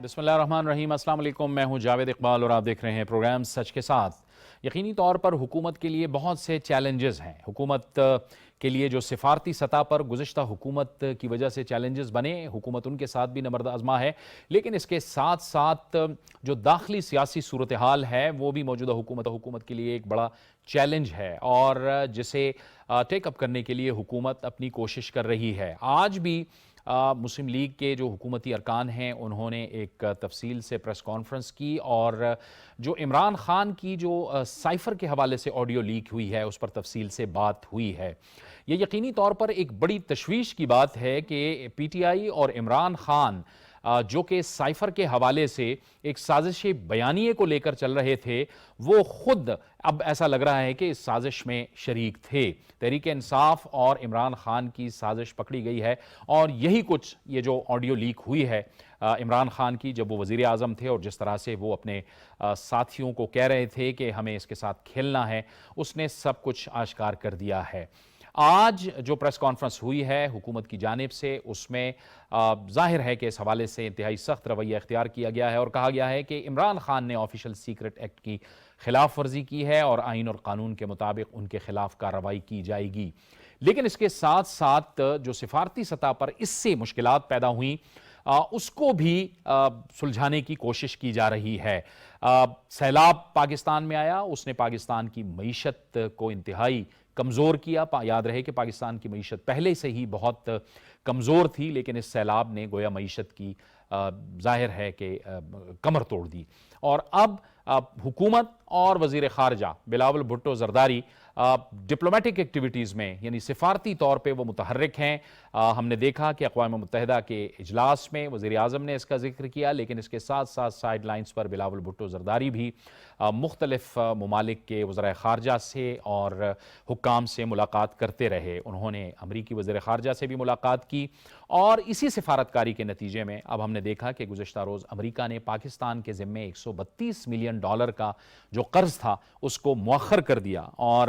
بسم اللہ الرحمن الرحیم۔ السلام علیکم، میں ہوں جاوید اقبال اور آپ دیکھ رہے ہیں پروگرام سچ کے ساتھ۔ یقینی طور پر حکومت کے لیے بہت سے چیلنجز ہیں۔ حکومت کے لیے جو سفارتی سطح پر گزشتہ حکومت کی وجہ سے چیلنجز بنے، حکومت ان کے ساتھ بھی نبرد آزما ہے، لیکن اس کے ساتھ ساتھ جو داخلی سیاسی صورتحال ہے وہ بھی موجودہ حکومت کے لیے ایک بڑا چیلنج ہے، اور جسے ٹیک اپ کرنے کے لیے حکومت اپنی کوشش کر رہی ہے۔ آج بھی مسلم لیگ کے جو حکومتی ارکان ہیں انہوں نے ایک تفصیل سے پریس کانفرنس کی، اور جو عمران خان کی جو سائفر کے حوالے سے آڈیو لیک ہوئی ہے اس پر تفصیل سے بات ہوئی ہے۔ یہ یقینی طور پر ایک بڑی تشویش کی بات ہے کہ پی ٹی آئی اور عمران خان جو کہ سائفر کے حوالے سے ایک سازش بیانیے کو لے کر چل رہے تھے، وہ خود اب ایسا لگ رہا ہے کہ اس سازش میں شریک تھے۔ تحریک انصاف اور عمران خان کی سازش پکڑی گئی ہے، اور یہی کچھ یہ جو آڈیو لیک ہوئی ہے عمران خان کی جب وہ وزیر اعظم تھے، اور جس طرح سے وہ اپنے ساتھیوں کو کہہ رہے تھے کہ ہمیں اس کے ساتھ کھیلنا ہے، اس نے سب کچھ آشکار کر دیا ہے۔ آج جو پریس کانفرنس ہوئی ہے حکومت کی جانب سے، اس میں ظاہر ہے کہ اس حوالے سے انتہائی سخت رویہ اختیار کیا گیا ہے، اور کہا گیا ہے کہ عمران خان نے آفیشل سیکرٹ ایکٹ کی خلاف ورزی کی ہے اور آئین اور قانون کے مطابق ان کے خلاف کارروائی کی جائے گی۔ لیکن اس کے ساتھ ساتھ جو سفارتی سطح پر اس سے مشکلات پیدا ہوئیں اس کو بھی سلجھانے کی کوشش کی جا رہی ہے۔ سیلاب پاکستان میں آیا، اس نے پاکستان کی معیشت کو انتہائی کمزور کیا۔ یاد رہے کہ پاکستان کی معیشت پہلے سے ہی بہت کمزور تھی، لیکن اس سیلاب نے گویا معیشت کی ظاہر ہے کہ کمر توڑ دی، اور اب حکومت اور وزیر خارجہ بلاول بھٹو زرداری ڈپلومیٹک ایکٹیویٹیز میں یعنی سفارتی طور پہ وہ متحرک ہیں۔ ہم نے دیکھا کہ اقوام متحدہ کے اجلاس میں وزیر اعظم نے اس کا ذکر کیا، لیکن اس کے ساتھ ساتھ سائیڈ لائنز پر بلاول بھٹو زرداری بھی مختلف ممالک کے وزرائے خارجہ سے اور حکام سے ملاقات کرتے رہے۔ انہوں نے امریکی وزیر خارجہ سے بھی ملاقات کی، اور اسی سفارتکاری کے نتیجے میں اب ہم نے دیکھا کہ گزشتہ روز امریکہ نے پاکستان کے ذمے $132 ملین کا جو قرض تھا اس کو مؤخر کر دیا، اور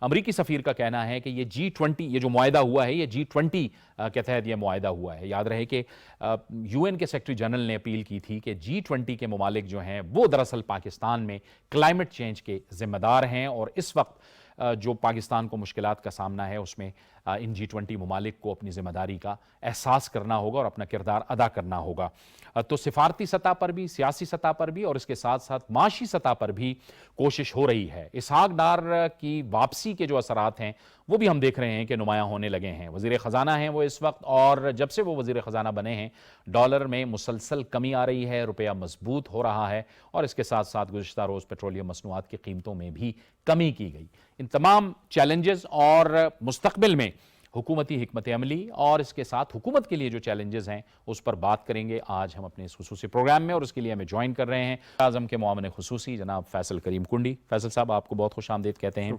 امریکی سفیر کا کہنا ہے کہ یہ G20 یہ جو معاہدہ ہوا ہے یہ G20 کے تحت یہ معاہدہ ہوا ہے۔ یاد رہے کہ UN کے سیکرٹری جنرل نے اپیل کی تھی کہ G20 کے ممالک جو ہیں وہ دراصل پاکستان میں کلائمیٹ چینج کے ذمہ دار ہیں، اور اس وقت جو پاکستان کو مشکلات کا سامنا ہے اس میں ان G20 ممالک کو اپنی ذمہ داری کا احساس کرنا ہوگا اور اپنا کردار ادا کرنا ہوگا۔ تو سفارتی سطح پر بھی، سیاسی سطح پر بھی، اور اس کے ساتھ ساتھ معاشی سطح پر بھی کوشش ہو رہی ہے۔ اسحاق ڈار کی واپسی کے جو اثرات ہیں وہ بھی ہم دیکھ رہے ہیں کہ نمایاں ہونے لگے ہیں۔ وزیر خزانہ ہیں وہ اس وقت، اور جب سے وہ وزیر خزانہ بنے ہیں ڈالر میں مسلسل کمی آ رہی ہے، روپیہ مضبوط ہو رہا ہے، اور اس کے ساتھ ساتھ گزشتہ روز پیٹرولیم مصنوعات کی قیمتوں میں بھی کمی کی گئی۔ ان تمام چیلنجز اور مستقبل میں حکومتی حکمت عملی اور اس کے ساتھ حکومت کے لیے جو چیلنجز ہیں اس پر بات کریں گے آج ہم اپنے اس خصوصی پروگرام میں، اور اس کے لیے ہمیں جوائن کر رہے ہیں اعظم کے معاون خصوصی جناب فیصل کریم کنڈی۔ فیصل صاحب، آپ کو بہت خوش آمدید کہتے ہیں۔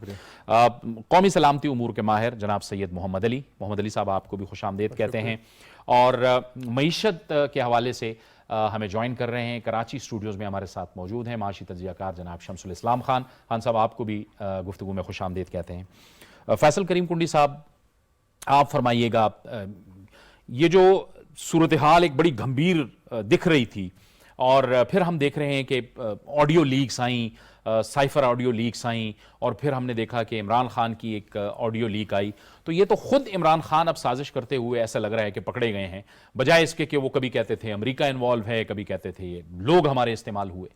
قومی سلامتی امور کے ماہر جناب سید محمد علی صاحب، آپ کو بھی خوش آمدید کہتے ہیں۔ اور معیشت کے حوالے سے ہمیں جوائن کر رہے ہیں کراچی اسٹوڈیوز میں ہمارے ساتھ موجود ہیں معاشی تجزیہ کار جناب شمس الاسلام خان صاحب، آپ کو بھی گفتگو میں خوش آمدید کہتے ہیں۔ فیصل کریم کنڈی صاحب، آپ فرمائیے گا، یہ جو صورتحال ایک بڑی گھمبیر دکھ رہی تھی، اور پھر ہم دیکھ رہے ہیں کہ آڈیو لیکس آئیں، سائفر آڈیو لیکس آئیں، اور پھر ہم نے دیکھا کہ عمران خان کی ایک آڈیو لیک آئی، تو یہ تو خود عمران خان اب سازش کرتے ہوئے ایسا لگ رہا ہے کہ پکڑے گئے ہیں، بجائے اس کے کہ وہ کبھی کہتے تھے امریکہ انوالو ہے، کبھی کہتے تھے یہ لوگ ہمارے استعمال ہوئے۔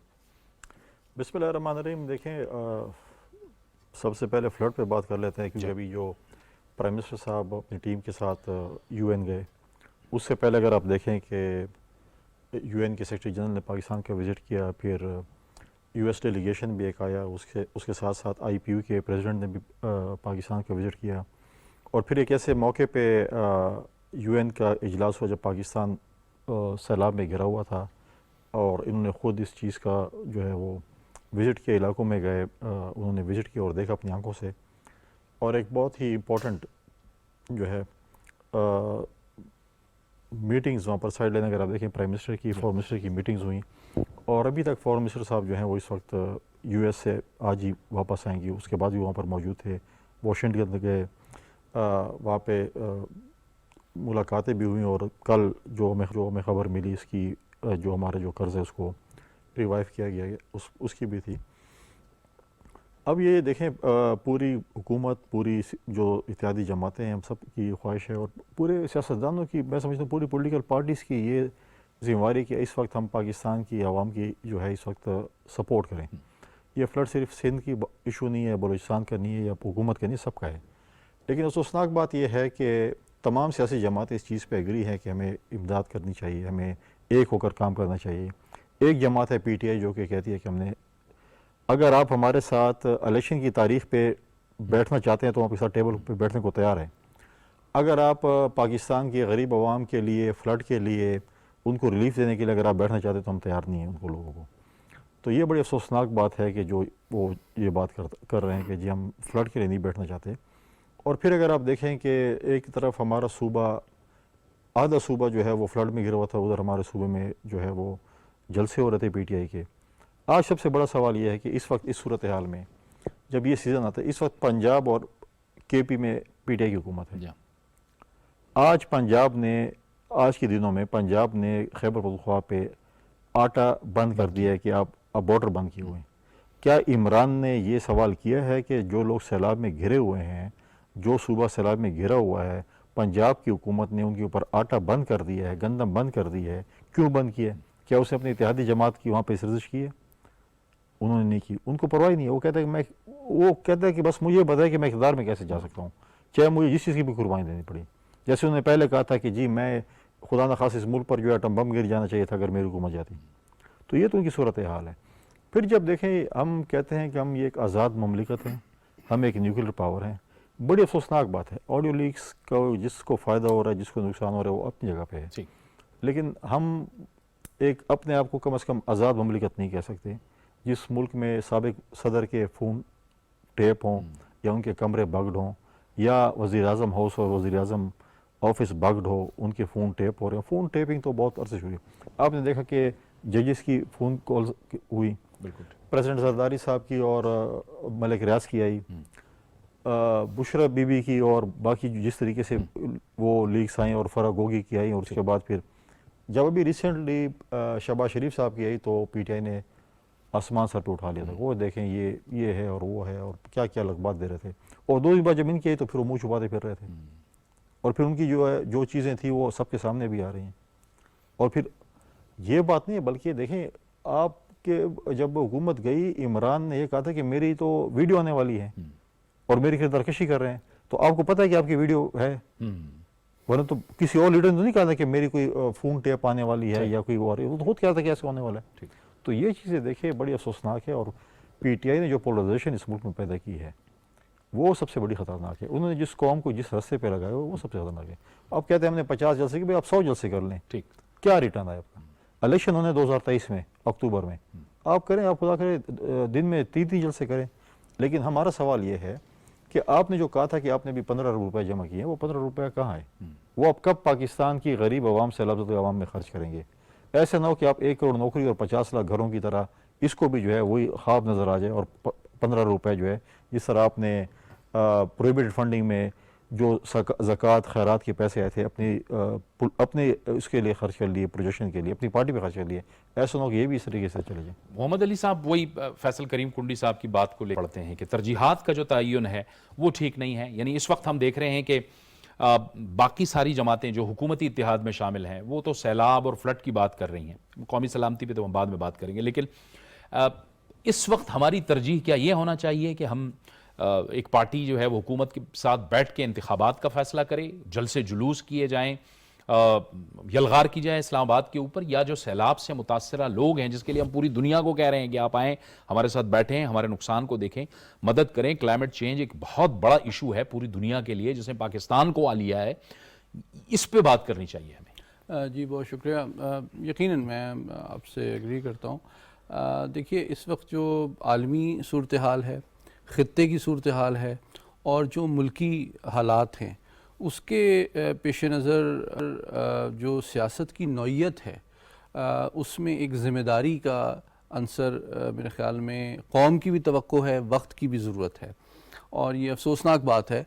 بسم اللہ الرحمن الرحیم۔ دیکھیں، سب سے پہلے فلڈ پہ بات کر لیتے ہیں، کیونکہ ابھی جو پرائم منسٹر صاحب اپنی ٹیم کے ساتھ UN گئے، اس سے پہلے اگر آپ دیکھیں کہ UN کے سیکرٹری جنرل نے پاکستان کا وزٹ کیا، پھر US ڈیلیگیشن بھی ایک آیا، اس کے ساتھ ساتھ IPU کے پریزیڈنٹ نے بھی پاکستان کا وزٹ کیا، اور پھر ایک ایسے موقع پہ UN کا اجلاس ہوا جب پاکستان سیلاب میں گھرا ہوا تھا، اور انہوں نے خود اس چیز کا جو ہے وہ وزٹ کیا، علاقوں میں گئے، انہوں نے وزٹ کیا اور دیکھا اپنی آنکھوں سے، اور ایک بہت ہی امپورٹنٹ جو ہے میٹنگز وہاں پر سائڈ لائن اگر آپ دیکھیں پرائم منسٹر کی، فورن منسٹر کی میٹنگز ہوئیں، اور ابھی تک فورن منسٹر صاحب جو ہیں وہ اس وقت US سے آج ہی واپس آئیں گی، اس کے بعد بھی وہاں پر موجود تھے، واشنگٹن گئے، وہاں پہ ملاقاتیں بھی ہوئیں، اور کل جو ہمیں خبر ملی اس کی جو ہمارا جو قرض ہے اس کو ریوائیو کیا گیا اس کی بھی تھی. اب یہ دیکھیں پوری حکومت، پوری جو اتحادی جماعتیں ہیں، ہم سب کی خواہش ہے اور پورے سیاستدانوں کی، میں سمجھتا ہوں پوری پولیٹیکل پارٹیز کی یہ ذمہ داری کہ اس وقت ہم پاکستان کی عوام کی جو ہے اس وقت سپورٹ کریں. یہ فلڈ صرف سندھ کی ایشو نہیں ہے، بلوچستان کا نہیں ہے یا حکومت کا نہیں، سب کا ہے. لیکن افسوسناک بات یہ ہے کہ تمام سیاسی جماعتیں اس چیز پہ ایگری ہیں کہ ہمیں امداد کرنی چاہیے، ہمیں ایک ہو کر کام کرنا چاہیے. ایک جماعت ہے پی ٹی آئی جو کہ کہتی ہے کہ ہم نے، اگر آپ ہمارے ساتھ الیکشن کی تاریخ پہ بیٹھنا چاہتے ہیں تو ہم آپ کے ساتھ ٹیبل پہ بیٹھنے کو تیار ہیں. اگر آپ پاکستان کے غریب عوام کے لیے، فلڈ کے لیے، ان کو ریلیف دینے کے لیے اگر آپ بیٹھنا چاہتے ہیں تو ہم تیار نہیں ہیں ان کو لوگوں کو. تو یہ بڑی افسوسناک بات ہے کہ جو وہ یہ بات کر رہے ہیں کہ جی ہم فلڈ کے لیے نہیں بیٹھنا چاہتے. اور پھر اگر آپ دیکھیں کہ ایک طرف ہمارا صوبہ، آدھا صوبہ جو ہے وہ فلڈ میں گھرا ہوا تھا، ادھر ہمارے صوبے میں جو ہے وہ جلسے ہو رہے تھے پی ٹی آئی کے. آج سب سے بڑا سوال یہ ہے کہ اس وقت اس صورتحال میں جب یہ سیزن آتا ہے، اس وقت پنجاب اور کے پی میں پی ٹی آئی کی حکومت ہے. آج پنجاب نے، آج کے دنوں میں پنجاب نے خیبر پختونخوا پہ آٹا بند کر دیا ہے کہ آپ اب بارڈر بند کیے ہوئے ہیں. کیا عمران نے یہ سوال کیا ہے کہ جو لوگ سیلاب میں گھرے ہوئے ہیں، جو صوبہ سیلاب میں گھرا ہوا ہے، پنجاب کی حکومت نے ان کے اوپر آٹا بند کر دیا ہے، گندم بند کر دی ہے، کیوں بند کیا ہے؟ کیا اسے اپنی اتحادی جماعت کی وہاں پہ سرزش کی ہے؟ انہوں نے نہیں کی. ان کو پرواہ نہیں ہے. وہ کہتا ہے کہ بس مجھے بتائے کہ میں اقتدار میں کیسے جا سکتا ہوں، چاہے مجھے جس چیز کی بھی قربانی دینی پڑی. جیسے انہوں نے پہلے کہا تھا کہ جی میں خدا نخواستہ اس ملک پر جو ایٹم بم گر جانا چاہیے تھا اگر میری حکومت جاتی. تو یہ تو ان کی صورتحال ہے. پھر جب دیکھیں ہم کہتے ہیں کہ ہم یہ ایک آزاد مملکت ہیں، ہم ایک نیوکلیر پاور ہیں، بڑی افسوسناک بات ہے. آڈیو لیکس کا جس کو فائدہ ہو رہا ہے، جس کو نقصان ہو رہا ہے، وہ اپنی جگہ پہ ہے. لیکن ہم ایک اپنے آپ کو کم از کم آزاد مملکت نہیں کہہ سکتے جس ملک میں سابق صدر کے فون ٹیپ ہوں یا ان کے کمرے بگڈ ہوں یا وزیر اعظم ہاؤس اور وزیر اعظم آفس بگڈ ہو، ان کے فون ٹیپ ہو رہے ہیں. فون ٹیپنگ تو بہت عرصے سے ہوئی. آپ نے دیکھا کہ ججز کی فون کالز ہوئی، پریزیڈنٹ زرداری صاحب کی اور ملک ریاض کی آئی، بشرا بی بی کی اور باقی جس طریقے سے وہ لیکس آئیں اور فرح گوگی کی آئیں، اور اس کے بعد پھر جب ابھی ریسنٹلی شہباز شریف صاحب کی آئی تو پی ٹی آئی نے آسمان سر پہ اٹھا لیا تھا. وہ دیکھیں یہ ہے اور وہ ہے اور کیا کیا لغبات دے رہے تھے. اور دوسری بار جب ان کی آئی تو پھر وہ منہ چھپاتے پھر رہے تھے. اور پھر ان کی جو چیزیں تھیں وہ سب کے سامنے بھی آ رہی ہیں. اور پھر یہ بات نہیں ہے، بلکہ دیکھیں آپ کے جب حکومت گئی، عمران نے یہ کہا تھا کہ میری تو ویڈیو آنے والی ہے اور میری کردار کشی کر رہے ہیں. تو آپ کو پتہ ہے کہ آپ کی ویڈیو ہے، ورنہ تو کسی اور لیڈر نے نہیں کہا تھا کہ میری کوئی فون ٹیپ آنے والی ہے یا کوئی اور، وہ تو خود کہا تھا کہ ایسے ہونے والا ہے. تو یہ چیزیں دیکھیں بڑی افسوسناک ہے. اور پی ٹی آئی نے جو پولرائزیشن اس ملک میں پیدا کی ہے وہ سب سے بڑی خطرناک ہے. انہوں نے جس قوم کو جس رستے پہ لگایا وہ سب سے خطرناک ہے. اب کہتے ہیں ہم نے 50 جلسے کی، بھائی آپ 100 جلسے کر لیں، کیا ریٹرن آئے آپ کا؟ الیکشن ہونے 2023 میں اکتوبر میں، آپ کریں، آپ خدا کرے دن میں 3 جلسے کریں. لیکن ہمارا سوال یہ ہے کہ آپ نے جو کہا تھا کہ آپ نے بھی 15 ارب روپے جمع کیے ہیں، وہ 15 روپے کہاں ہے؟ وہ آپ کب پاکستان کی غریب عوام سے لفظ عوام میں خرچ کریں گے؟ ایسا نہ ہو کہ آپ 1 کروڑ نوکری اور 50 لاکھ گھروں کی طرح اس کو بھی جو ہے وہی خواب نظر آ جائے اور 15 روپے جو ہے جس طرح آپ نے پروہیبٹڈ فنڈنگ میں جو زکوٰۃ خیرات کے پیسے آئے تھے اپنے اس کے لیے خرچ کر لیے، پروجیکشن کے لیے، اپنی پارٹی پہ خرچ کر لیے. ایسا نہ ہو کہ یہ بھی اس طریقے سے چلے جائیں. محمد علی صاحب وہی فیصل کریم کنڈی صاحب کی بات کو لے پڑھتے ہیں کہ ترجیحات کا جو تعین ہے وہ ٹھیک نہیں ہے. یعنی اس وقت ہم دیکھ رہے ہیں کہ باقی ساری جماعتیں جو حکومتی اتحاد میں شامل ہیں وہ تو سیلاب اور فلڈ کی بات کر رہی ہیں. قومی سلامتی پہ تو ہم بعد میں بات کریں گے. لیکن اس وقت ہماری ترجیح کیا یہ ہونا چاہیے کہ ہم ایک پارٹی جو ہے وہ حکومت کے ساتھ بیٹھ کے انتخابات کا فیصلہ کرے، جلسے جلوس کیے جائیں، یلغار کی جائے اسلام آباد کے اوپر، یا جو سیلاب سے متاثرہ لوگ ہیں جس کے لیے ہم پوری دنیا کو کہہ رہے ہیں کہ آپ آئیں ہمارے ساتھ بیٹھیں، ہمارے نقصان کو دیکھیں، مدد کریں. کلائمیٹ چینج ایک بہت بڑا ایشو ہے پوری دنیا کے لیے جس نے پاکستان کو آ لیا ہے. اس پہ بات کرنی چاہیے ہمیں. جی بہت شکریہ. یقیناً میں آپ سے ایگری کرتا ہوں. دیکھیے اس وقت جو عالمی صورتحال ہے، خطے کی صورتحال ہے اور جو ملکی حالات ہیں اس کے پیش نظر جو سیاست کی نوعیت ہے اس میں ایک ذمہ داری کا عنصر میرے خیال میں قوم کی بھی توقع ہے، وقت کی بھی ضرورت ہے. اور یہ افسوسناک بات ہے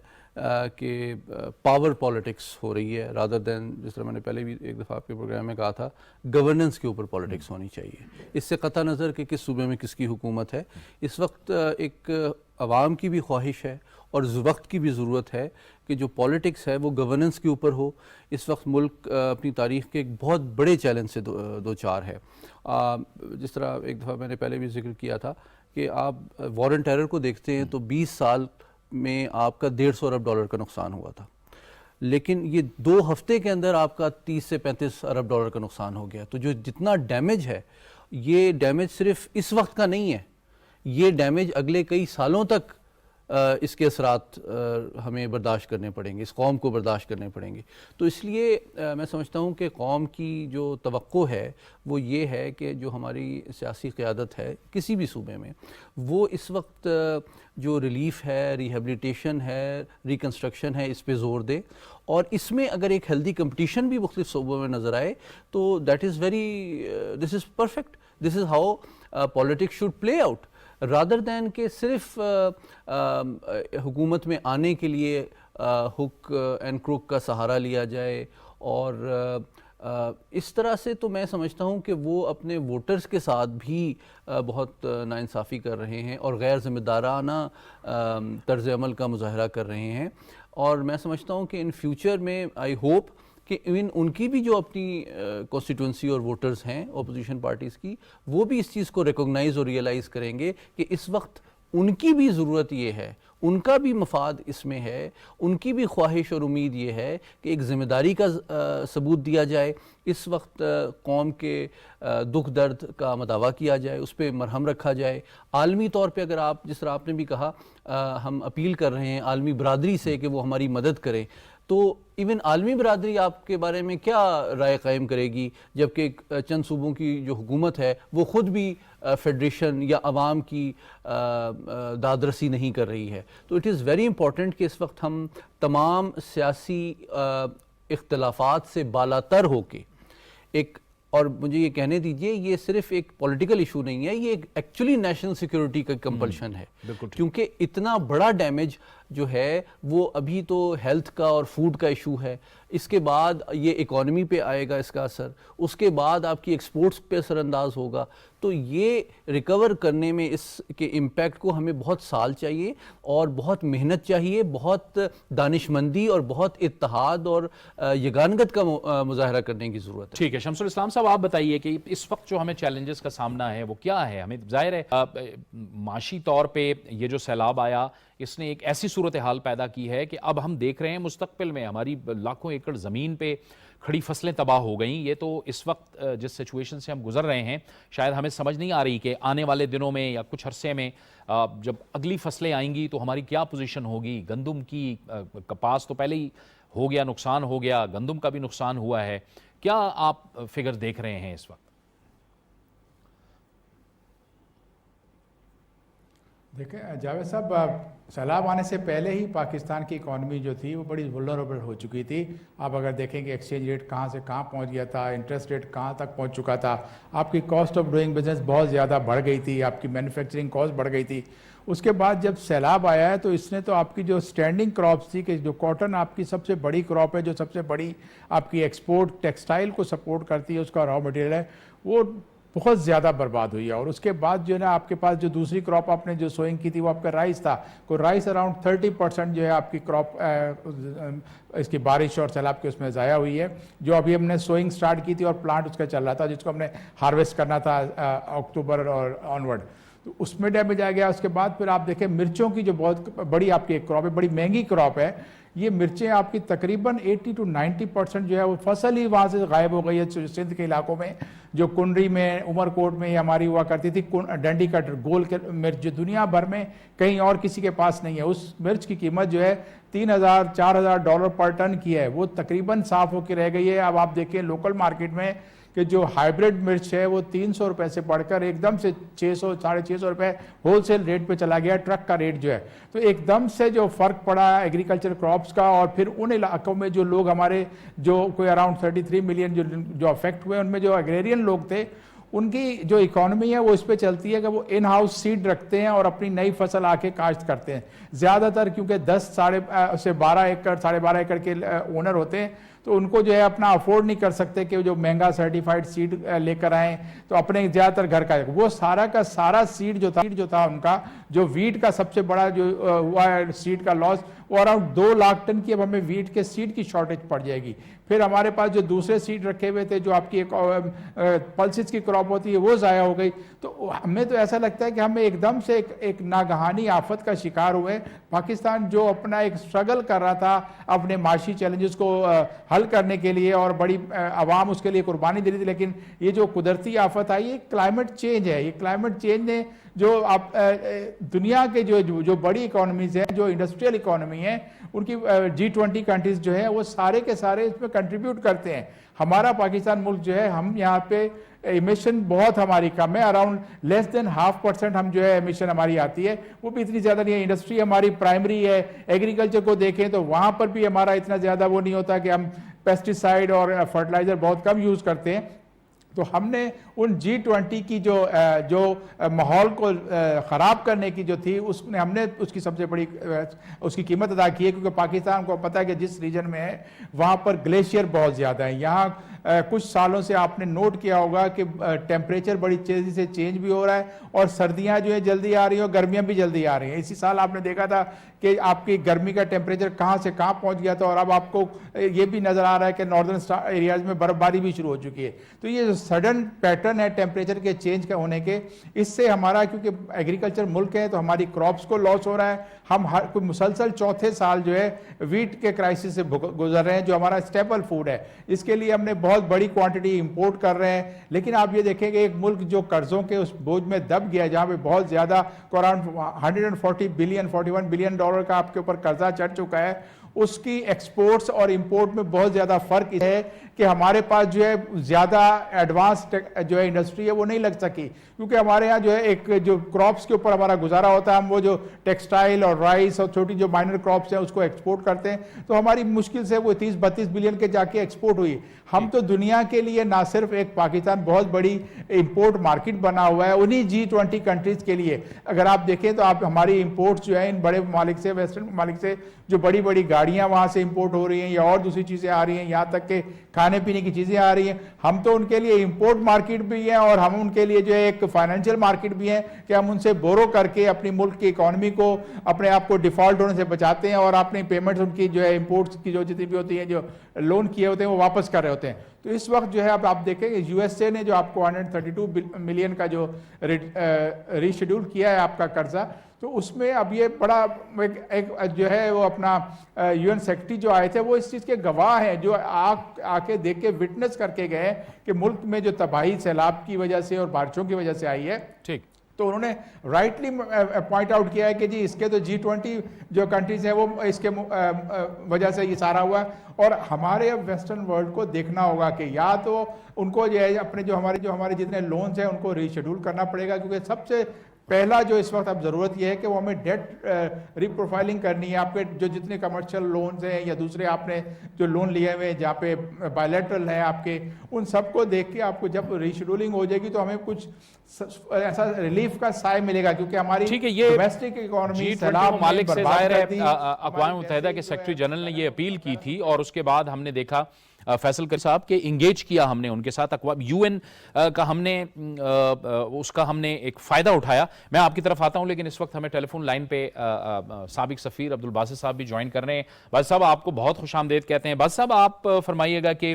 کہ پاور پالیٹکس ہو رہی ہے رادر دین، جس طرح میں نے پہلے بھی ایک دفعہ آپ کے پروگرام میں کہا تھا، گورننس کے اوپر پالیٹکس ہونی چاہیے. اس سے قطع نظر کہ کس صوبے میں کس کی حکومت ہے، اس وقت ایک عوام کی بھی خواہش ہے اور وقت کی بھی ضرورت ہے کہ جو پالیٹکس ہے وہ گورننس کے اوپر ہو. اس وقت ملک اپنی تاریخ کے ایک بہت بڑے چیلنج سے دو چار ہے. جس طرح ایک دفعہ میں نے پہلے بھی ذکر کیا تھا کہ آپ وار اینڈ ٹیرر کو دیکھتے ہیں تو 20 سال میں آپ کا $150 ارب کا نقصان ہوا تھا، لیکن یہ 2 ہفتے کے اندر آپ کا 30 سے 35 ارب ڈالر کا نقصان ہو گیا. تو جو جتنا ڈیمیج ہے، یہ ڈیمیج صرف اس وقت کا نہیں ہے، یہ ڈیمیج اگلے کئی سالوں تک اس کے اثرات ہمیں برداشت کرنے پڑیں گے، اس قوم کو برداشت کرنے پڑیں گے. تو اس لیے میں سمجھتا ہوں کہ قوم کی جو توقع ہے وہ یہ ہے کہ جو ہماری سیاسی قیادت ہے کسی بھی صوبے میں، وہ اس وقت جو ریلیف ہے، ریہیبلیٹیشن ہے، ریکنسٹرکشن ہے، اس پہ زور دے. اور اس میں اگر ایک ہیلدی کمپٹیشن بھی مختلف صوبوں میں نظر آئے تو this is perfect. This is how politics should play out, rather than کہ صرف حکومت میں آنے کے لیے ہک اینڈ کروک کا سہارا لیا جائے. اور اس طرح سے تو میں سمجھتا ہوں کہ وہ اپنے ووٹرز کے ساتھ بھی بہت ناانصافی کر رہے ہیں اور غیر ذمہ دارانہ طرز عمل کا مظاہرہ کر رہے ہیں. اور میں سمجھتا ہوں کہ ان فیوچر میں آئی ہوپ کہ ایون ان کی بھی جو اپنی کانسٹیٹوئنسی اور ووٹرز ہیں اپوزیشن پارٹیز کی، وہ بھی اس چیز کو ریکوگنائز اور ریئلائز کریں گے کہ اس وقت ان کی بھی ضرورت یہ ہے، ان کا بھی مفاد اس میں ہے، ان کی بھی خواہش اور امید یہ ہے کہ ایک ذمہ داری کا ثبوت دیا جائے. اس وقت قوم کے دکھ درد کا مداوع کیا جائے، اس پہ مرہم رکھا جائے. عالمی طور پہ اگر آپ، جس طرح آپ نے بھی کہا، ہم اپیل کر رہے ہیں عالمی برادری سے کہ وہ ہماری مدد کریں، تو ایون عالمی برادری آپ کے بارے میں کیا رائے قائم کرے گی جبکہ چند صوبوں کی جو حکومت ہے وہ خود بھی فیڈریشن یا عوام کی دادرسی نہیں کر رہی ہے. تو اٹ از ویری امپورٹنٹ کہ اس وقت ہم تمام سیاسی اختلافات سے بالاتر ہو کے ایک، اور مجھے یہ کہنے دیجئے یہ صرف ایک پولیٹیکل ایشو نہیں ہے، یہ ایک ایکچولی نیشنل سیکیورٹی کا کمپلشن ہے، کیونکہ اتنا بڑا ڈیمیج جو ہے وہ ابھی تو ہیلتھ کا اور فوڈ کا ایشو ہے، اس کے بعد یہ اکانومی پہ آئے گا اس کا اثر، اس کے بعد آپ کی ایکسپورٹس پہ اثر انداز ہوگا. تو یہ ریکور کرنے میں اس کے امپیکٹ کو ہمیں بہت سال چاہیے اور بہت محنت چاہیے، بہت دانشمندی اور بہت اتحاد اور یگانگت کا مظاہرہ کرنے کی ضرورت ہے. ٹھیک ہے شمس الاسلام صاحب، آپ بتائیے کہ اس وقت جو ہمیں چیلنجز کا سامنا ہے وہ کیا ہے؟ ہمیں ظاہر ہے معاشی طور پہ یہ جو سیلاب آیا اس نے ایک ایسی صورتحال پیدا کی ہے کہ اب ہم دیکھ رہے ہیں مستقبل میں ہماری لاکھوں ایکڑ زمین پہ کھڑی فصلیں تباہ ہو گئیں. یہ تو اس وقت جس سچویشن سے ہم گزر رہے ہیں شاید ہمیں سمجھ نہیں آ رہی کہ آنے والے دنوں میں یا کچھ عرصے میں جب اگلی فصلیں آئیں گی تو ہماری کیا پوزیشن ہوگی. گندم کی، کپاس تو پہلے ہی ہو گیا، نقصان ہو گیا، گندم کا بھی نقصان ہوا ہے. کیا آپ فگر دیکھ رہے ہیں اس وقت؟ دیکھیں جاوید صاحب، سیلاب آنے سے پہلے ہی پاکستان کی اکانومی جو تھی وہ بڑی ولنریبل ہو چکی تھی. آپ اگر دیکھیں کہ ایکسچینج ریٹ کہاں سے کہاں پہنچ گیا تھا، انٹرسٹ ریٹ کہاں تک پہنچ چکا تھا، آپ کی کاسٹ آف ڈوئنگ بزنس بہت زیادہ بڑھ گئی تھی، آپ کی مینوفیکچرنگ کاسٹ بڑھ گئی تھی. اس کے بعد جب سیلاب آیا ہے تو اس نے تو آپ کی جو سٹینڈنگ کراپس تھی، کہ جو کاٹن آپ کی سب سے بڑی کراپ ہے، جو سب سے بڑی آپ کی ایکسپورٹ ٹیکسٹائل کو سپورٹ کرتی ہے، اس کا را مٹیریل ہے، وہ بہت زیادہ برباد ہوئی ہے. اور اس کے بعد جو ہے نا آپ کے پاس جو دوسری کراپ آپ نے جو سوئنگ کی تھی وہ آپ کا رائس تھا. کوئی رائس اراؤنڈ 30% جو ہے آپ کی کراپ اس کی بارش اور سیلاب کی اس میں ضائع ہوئی ہے. جو ابھی ہم نے سوئنگ سٹارٹ کی تھی اور پلانٹ اس کا چل رہا تھا جس کو ہم نے ہارویسٹ کرنا تھا اکتوبر اور آنورڈ، تو اس میں ڈیمیج آ گیا. اس کے بعد پھر آپ دیکھیں مرچوں کی جو بہت بڑی آپ کی ایک کراپ ہے، بڑی مہنگی کراپ ہے، یہ مرچیں آپ کی تقریباً 80 to 90% جو ہے وہ فصل ہی وہاں سے غائب ہو گئی ہے. سندھ کے علاقوں میں جو کنڈری میں، عمر کوٹ میں ہماری ہوا کرتی تھی ڈنڈی کٹ گول مرچ، جو دنیا بھر میں کہیں اور کسی کے پاس نہیں ہے، اس مرچ کی قیمت جو ہے $3,000-4,000 پر ٹن کی ہے، وہ تقریباً صاف ہو کے رہ گئی ہے. اب آپ دیکھیں لوکل مارکیٹ میں کہ جو ہائیبریڈ مرچ ہے وہ $300 سے بڑھ کر ایک دم سے 600-650 روپے ہول سیل ریٹ پہ چلا گیا، ٹرک کا ریٹ جو ہے. تو ایک دم سے جو فرق پڑا ایگریکلچر کراپس کا، اور پھر ان علاقوں میں جو لوگ ہمارے جو کوئی اراؤنڈ 33 ملین جو افیکٹ ہوئے، ان میں جو ایگریرین لوگ تھے ان کی جو اکانومی ہے وہ اس پہ چلتی ہے کہ وہ ان ہاؤس سیڈ رکھتے ہیں اور اپنی نئی فصل آ کے کاشت کرتے ہیں. زیادہ تر کیونکہ 10 سے 12 ایکڑ 12.5 ایکڑ کے اونر ہوتے ہیں, تو ان کو جو ہے اپنا افورڈ نہیں کر سکتے کہ جو مہنگا سرٹیفائڈ سیڈ لے کر آئیں, تو اپنے زیادہ تر گھر کا وہ سارا کا سارا سیڈ جو تھا ان کا, جو ویٹ کا سب سے بڑا جو ہوا ہے سیڈ کا لاس, وہ اراؤنڈ 2 لاکھ ٹن کی اب ہمیں ویٹ کے سیڈ کی شارٹیج پڑ جائے گی. پھر ہمارے پاس جو دوسرے سیڈ رکھے ہوئے تھے, جو آپ کی پلسز کی کراپ ہوتی ہے, وہ ضائع ہو گئی. تو ہمیں تو ایسا لگتا ہے کہ ہم ایک دم سے ایک ناگہانی آفت کا شکار ہوئے. پاکستان جو اپنا ایک سٹرگل کر رہا تھا اپنے معاشی چیلنجز کو حل کرنے کے لیے, اور بڑی عوام اس کے لیے قربانی دے رہی تھی, لیکن یہ جو قدرتی آفت آئی, یہ کلائمیٹ چینج ہے. یہ کلائمیٹ چینج نے جو دنیا کے جو بڑی اکانومیز ہیں, جو انڈسٹریل اکانومی ہیں, ان کی G20 کنٹریز جو ہیں, وہ سارے کے سارے اس میں کنٹریبیوٹ کرتے ہیں. ہمارا پاکستان ملک جو ہے, ہم یہاں پہ ایمیشن بہت ہماری کم ہے, اراؤنڈ لیس دین 0.5% ہم جو ہے ایمیشن ہماری آتی ہے, وہ بھی اتنی زیادہ نہیں ہے. انڈسٹری ہماری پرائمری ہے. ایگریکلچر کو دیکھیں تو وہاں پر بھی ہمارا اتنا زیادہ وہ نہیں ہوتا کہ ہم پیسٹیسائڈ اور فرٹیلائزر بہت کم یوز کرتے ہیں. تو ہم نے ان G20 کی جو ماحول کو خراب کرنے کی جو تھی, ہم نے اس کی سب سے بڑی اس کی قیمت ادا کی ہے, کیونکہ پاکستان کو پتہ ہے کہ جس ریجن میں ہے وہاں پر گلیشیئر بہت زیادہ ہیں. یہاں کچھ سالوں سے آپ نے نوٹ کیا ہوگا کہ ٹیمپریچر بڑی تیزی سے چینج بھی ہو رہا ہے, اور سردیاں جو ہے جلدی آ رہی ہیں اور گرمیاں بھی جلدی آ رہی ہیں. اسی سال آپ نے دیکھا تھا کہ آپ کی گرمی کا ٹیمپریچر کہاں سے کہاں پہنچ گیا تھا, اور اب آپ کو یہ بھی نظر آ رہا ہے کہ ناردرن ایریاز میں برف باری بھی شروع ہو چکی ہے. تو یہ جو سڈن پیٹرن ہے ٹیمپریچر کے چینج کا ہونے کے, اس سے ہمارا کیونکہ ایگریکلچر ملک ہے تو ہماری کراپس کو لاس ہو رہا ہے. ہم کوئی مسلسل چوتھے سال جو ہے ویٹ کے کرائسس سے گزر رہے ہیں, جو ہمارا اسٹیپل فوڈ ہے. اس کے لیے ہم نے بہت بڑی کوانٹٹی امپورٹ کر رہے ہیں. لیکن آپ یہ دیکھیں کہ ایک ملک جو قرضوں کے اس بوجھ میں دب گیا, جہاں پہ بہت زیادہ اراؤنڈ 41 بلین ڈالر کا آپ کے اوپر قرضہ چڑھ چکا ہے, اس کی ایکسپورٹس اور امپورٹ میں بہت زیادہ فرق ہے کہ ہمارے پاس جو ہے زیادہ ایڈوانس جو ہے انڈسٹری ہے وہ نہیں لگ سکی, کیونکہ ہمارے ہاں جو ہے ایک جو کراپس کے اوپر ہمارا گزارا ہوتا ہے, ہم وہ جو ٹیکسٹائل اور رائس اور چھوٹی جو مائنر کراپس ہیں اس کو ایکسپورٹ کرتے ہیں, تو ہماری مشکل سے وہ 30-32 بلین کے جا کے ایکسپورٹ ہوئی. ہم تو دنیا کے لیے نہ صرف ایک پاکستان بہت بڑی امپورٹ مارکیٹ بنا ہوا ہے انہی G20 کنٹریز کے لیے. اگر آپ دیکھیں تو آپ ہماری امپورٹس جو ہیں ان بڑے ممالک سے, ویسٹرن ممالک سے, جو بڑی بڑی گاڑیاں وہاں سے امپورٹ ہو رہی ہیں یا اور دوسری چیزیں آ رہی ہیں, یہاں تک کہ کھانے پینے کی چیزیں آ رہی ہیں, ہم تو ان کے لیے امپورٹ مارکیٹ بھی ہیں, اور ہم ان کے لیے جو ہے ایک فائنینشیل مارکیٹ بھی ہیں کہ ہم ان سے بورو کر کے اپنی ملک کی اکانومی کو, اپنے آپ کو ڈیفالٹ ہونے سے بچاتے ہیں, اور اپنی پیمنٹس ان کی جو ہے امپورٹس کی جو جتنی بھی ہوتی ہیں, جو لون کیے ہوتے ہیں, وہ واپس کر رہے ہوتے ہیں. تو اس وقت جو ہے اب آپ دیکھیں کہ USA نے جو آپ کو 132 ملین کا جو ریشیڈول کیا ہے آپ کا قرضہ, تو اس میں اب یہ بڑا ایک جو ہے وہ اپنا UN سیکرٹری جو آئے تھے وہ اس چیز کے گواہ ہیں, جو آ کے دیکھ کے وٹنس کر کے گئے کہ ملک میں جو تباہی سیلاب کی وجہ سے اور بارشوں کی وجہ سے آئی ہے. ٹھیک, تو انہوں نے رائٹلی پوائنٹ آؤٹ کیا ہے کہ جی اس کے تو G20 جو کنٹریز ہیں وہ اس کے وجہ سے یہ سارا ہوا ہے, اور ہمارے اب ویسٹرن ورلڈ کو دیکھنا ہوگا کہ یا تو ان کو جو ہے اپنے جو ہمارے جتنے لونز ہیں ان کو ریشیڈول کرنا پڑے گا, کیونکہ سب سے پہلا جو اس وقت اب ضرورت یہ ہے کہ وہ ہمیں ڈیٹ ری پروفائلنگ کرنی ہے. آپ کے جو جتنے کمرشل لونز ہیں یا دوسرے آپ نے جو لون لیے ہوئے جہاں پہ بائیلیٹرل ہیں آپ کے, ان سب کو دیکھ کے آپ کو جب ریشیڈولنگ ہو جائے گی تو ہمیں کچھ ایسا ریلیف کا سائے ملے گا, کیونکہ ہماری ڈومیسٹک اکانومی سیلاب ممالک سے ظاہر ہے. اقوام متحدہ کے سیکرٹری جنرل نے یہ اپیل کی تھی, اور اس کے بعد ہم نے دیکھا فیصل کر صاحب کے انگیج کیا ہم نے ان کے ساتھ, UN کا ہم نے اس کا ہم نے ایک فائدہ اٹھایا. میں آپ کی طرف آتا ہوں, لیکن اس وقت ہمیں ٹیلی فون لائن پہ سابق سفیر عبدالباسط صاحب بھی جوائن کر رہے ہیں. باسط صاحب آپ کو بہت خوش آمدید کہتے ہیں. باسط صاحب آپ فرمائیے گا کہ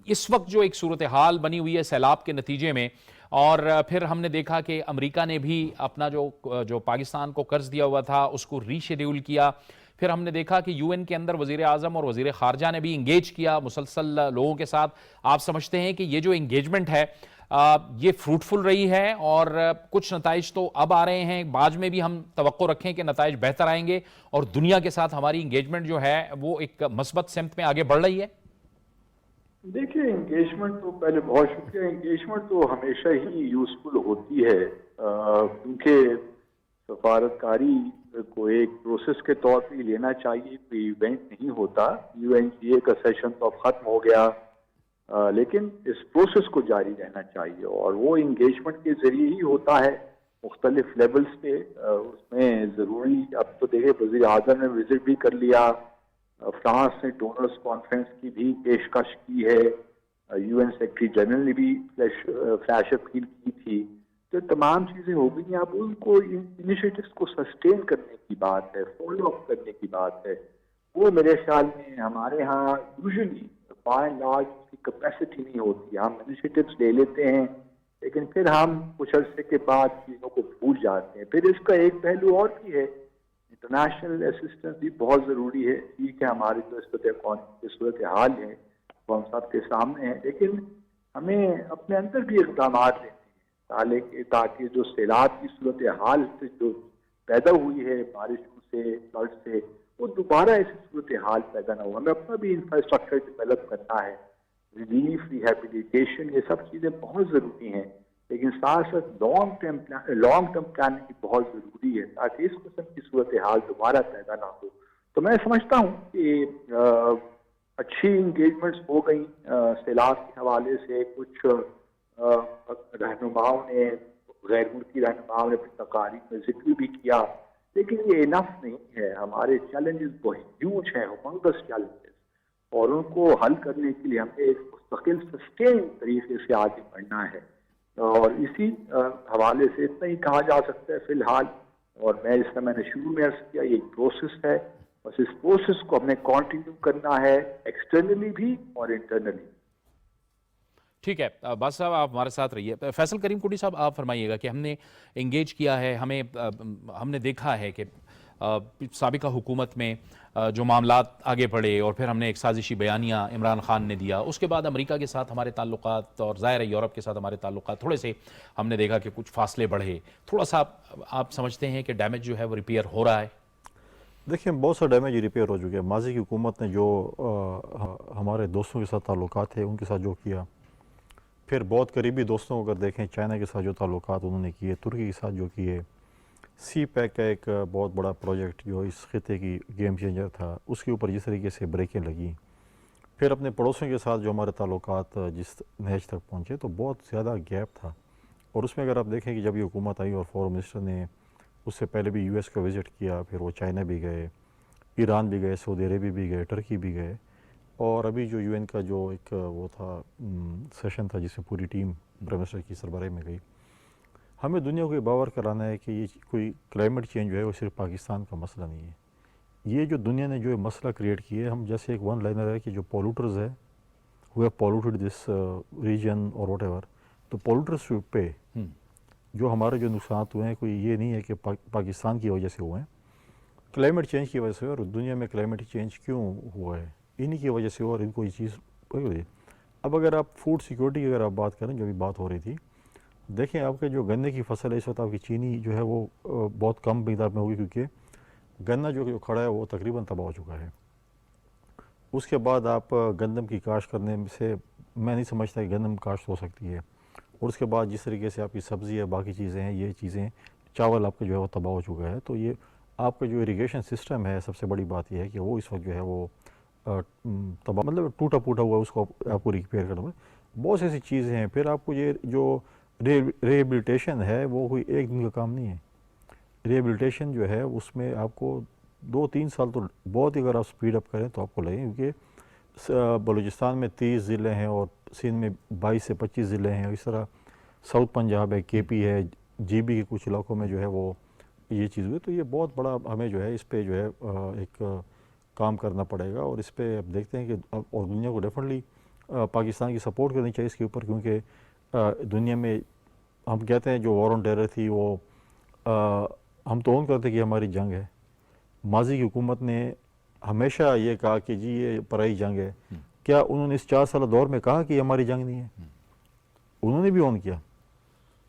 اس وقت جو ایک صورتحال بنی ہوئی ہے سیلاب کے نتیجے میں, اور پھر ہم نے دیکھا کہ امریکہ نے بھی اپنا جو پاکستان کو قرض دیا ہوا تھا اس کو ری شیڈیول کیا, پھر ہم نے دیکھا کہ UN کے اندر وزیر اعظم اور وزیر خارجہ نے بھی انگیج کیا مسلسل لوگوں کے ساتھ. آپ سمجھتے ہیں کہ یہ جو انگیجمنٹ ہے یہ فروٹفل رہی ہے, اور کچھ نتائج تو اب آ رہے ہیں, بعد میں بھی ہم توقع رکھیں کہ نتائج بہتر آئیں گے, اور دنیا کے ساتھ ہماری انگیجمنٹ جو ہے وہ ایک مثبت سمت میں آگے بڑھ رہی ہے؟ دیکھیے انگیجمنٹ تو پہلے بہت شکریہ, انگیجمنٹ تو ہمیشہ ہی یوزفل ہوتی ہے, کیونکہ سفارتکاری کو ایک پروسیس کے طور پہ لینا چاہیے, کوئی ایونٹ نہیں ہوتا. UNGA کا سیشن تو اب ختم ہو گیا, لیکن اس پروسیس کو جاری رہنا چاہیے اور وہ انگیجمنٹ کے ذریعے ہی ہوتا ہے مختلف لیولز پہ. اس میں ضروری اب تو دیکھیں وزیر اعظم نے وزٹ بھی کر لیا, فرانس نے ڈونرز کانفرنس کی بھی پیشکش کی ہے, یو این سیکرٹری جنرل نے بھی فلیش اپیل کی تھی. تو تمام چیزیں ہو گئی ہیں. اب ان کو انیشیٹوز کو سسٹین کرنے کی بات ہے, فالو اپ کرنے کی بات ہے. وہ میرے خیال میں ہمارے ہاں یوزلی بائی اینڈ لارج کی کیپیسٹی نہیں ہوتی. ہم انیشیٹوز لے لیتے ہیں لیکن پھر ہم کچھ عرصے کے بعد چیزوں کو بھول جاتے ہیں. پھر اس کا ایک پہلو اور بھی ہے, انٹرنیشنل اسسٹنس بھی بہت ضروری ہے. ٹھیک ہے ہماری جو اس وقت اکانومی کی صورتحال ہے وہ ہم سب کے سامنے ہے, لیکن ہمیں اپنے اندر بھی اقدامات لینے ہیں تاکہ جو سیلاب کی صورتحال سے جو پیدا ہوئی ہے بارشوں سے, فلڈ سے, وہ دوبارہ ایسی صورتحال پیدا نہ ہو. ہمیں اپنا بھی انفراسٹرکچر ڈیولپ کرنا ہے. ریلیف, ریہیبلیٹیشن, یہ سب چیزیں بہت ضروری ہیں, لیکن ساتھ ساتھ لانگ ٹرم پلاننگ بھی بہت ضروری ہے تاکہ اس قسم کی صورتحال دوبارہ پیدا نہ ہو. تو میں سمجھتا ہوں کہ اچھی انگیجمنٹس ہو گئیں سیلاب کے حوالے سے. کچھ رہنماؤں نے, غیر ملکی رہنماؤں نے اپنی تقاریر میں ذکر بھی کیا, لیکن یہ انف نہیں ہے. ہمارے چیلنجز بہت ہیوج ہیں, ہمنگس چیلنجز, اور ان کو حل کرنے کے لیے ہمیں ایک مستقل سسٹین طریقے سے آگے بڑھنا ہے. اور اسی حوالے سے اتنا ہی کہا جا سکتا ہے فی الحال, اور میں اس کا میں نے شروع میں عرض کیا, یہ ایک پروسیس ہے, بس اس پروسیس کو ہم نے کنٹینیو کرنا ہے ایکسٹرنلی بھی اور انٹرنلی. ٹھیک ہے باز صاحب آپ ہمارے ساتھ رہیے. فیصل کریم کوٹی صاحب آپ فرمائیے گا کہ ہم نے انگیج کیا ہے, ہم نے دیکھا ہے کہ سابقہ حکومت میں جو معاملات آگے بڑھے اور پھر ہم نے ایک سازشی بیانیہ عمران خان نے دیا, اس کے بعد امریکہ کے ساتھ ہمارے تعلقات اور ظاہر ہے یورپ کے ساتھ ہمارے تعلقات تھوڑے سے ہم نے دیکھا کہ کچھ فاصلے بڑھے. تھوڑا سا آپ سمجھتے ہیں کہ ڈیمیج جو ہے وہ ریپیئر ہو رہا ہے؟ دیکھیں بہت سا ڈیمیج ریپیئر ہو چکے ہیں. ماضی کی حکومت نے جو ہمارے دوستوں کے ساتھ تعلقات تھے ان کے ساتھ جو کیا, پھر بہت قریبی دوستوں کو اگر دیکھیں چائنا کے ساتھ جو تعلقات انہوں نے کیے, ترکی کے ساتھ جو کیے, سی پیک کا ایک بہت بڑا پروجیکٹ جو اس خطے کی گیم چینجر تھا, اس کے اوپر جس طریقے سے بریکیں لگیں, پھر اپنے پڑوسیوں کے ساتھ جو ہمارے تعلقات جس نہج تک پہنچے, تو بہت زیادہ گیپ تھا. اور اس میں اگر آپ دیکھیں کہ جب یہ حکومت آئی اور فورن منسٹر نے اس سے پہلے بھی یو ایس کا وزٹ کیا, پھر وہ چائنا بھی گئے, ایران بھی گئے, سعودی عربیہ بھی گئے, ٹرکی بھی گئے, اور ابھی جو یو این کا جو ایک وہ تھا سیشن تھا جس میں پوری ٹیم پرائم منسٹر کی سربراہی میں گئی. ہمیں دنیا کو یہ باور کرانا ہے کہ یہ کوئی کلائمیٹ چینج جو ہے وہ صرف پاکستان کا مسئلہ نہیں ہے. یہ جو دنیا نے جو مسئلہ کریٹ کیے, ہم جیسے ایک ون لائنر ہے کہ جو پولوٹرز ہے who have polluted this region or whatever, تو پولوٹرز پہ جو ہمارے جو نقصانات ہوئے ہیں کوئی یہ نہیں ہے کہ پاکستان کی وجہ سے ہوئے ہیں, کلائمیٹ چینج کی وجہ سے. اور دنیا میں کلائمیٹ چینج کیوں ہوا ہے, انہی کی وجہ سے, اور ان کو یہ چیز ہوئی. اب اگر آپ فوڈ سیکورٹی کی اگر آپ بات کریں, جو بھی بات ہو رہی تھی, دیکھیں آپ کے جو گنے کی فصل ہے اس وقت آپ کی چینی جو ہے وہ بہت کم مقدار میں ہوگی, کیونکہ گنا جو کھڑا ہے وہ تقریباً تباہ ہو چکا ہے. اس کے بعد آپ گندم کی کاشت کرنے سے میں نہیں سمجھتا کہ گندم کاشت ہو سکتی ہے. اور اس کے بعد جس طریقے سے آپ کی سبزی ہے, باقی چیزیں ہیں, یہ چیزیں, چاول آپ کا جو ہے وہ تباہ ہو چکا ہے. تو یہ آپ کا جو اریگیشن سسٹم ہے, سب سے بڑی بات یہ ہے کہ وہ اس وقت جو ہے وہ تباہ, مطلب ٹوٹا پھوٹا ہوا, اس کو آپ کو ریپیئر کرنا ہے. بہت سی ایسی چیزیں ہیں. پھر آپ کو یہ جو ریہیبلیٹیشن ہے وہ کوئی ایک دن کا کام نہیں ہے. ریہیبلیٹیشن جو ہے اس میں آپ کو 2-3 سال تو بہت ہی, اگر آپ سپیڈ اپ کریں تو آپ کو لگیں, کیونکہ بلوچستان میں 30 ضلع ہیں اور سندھ میں 22 سے 25 ضلع ہیں. اس طرح ساؤتھ پنجاب ہے, کے پی ہے, جی بی کے کچھ علاقوں میں جو ہے وہ یہ چیز ہوئی. تو یہ بہت بڑا ہمیں جو ہے اس پہ جو ہے ایک کام کرنا پڑے گا. اور اس پہ اب دیکھتے ہیں کہ اور دنیا کو ڈیفینیٹلی پاکستان کی سپورٹ کرنی چاہیے اس کے اوپر, کیونکہ دنیا میں ہم کہتے ہیں جو وار آن ٹیرر تھی وہ ہم تو اون کرتے کہ ہماری جنگ ہے. ماضی کی حکومت نے ہمیشہ یہ کہا کہ جی یہ پرائی جنگ ہے. کیا انہوں نے اس 4 سالہ دور میں کہا کہ یہ ہماری جنگ نہیں ہے؟ انہوں نے بھی اون کیا,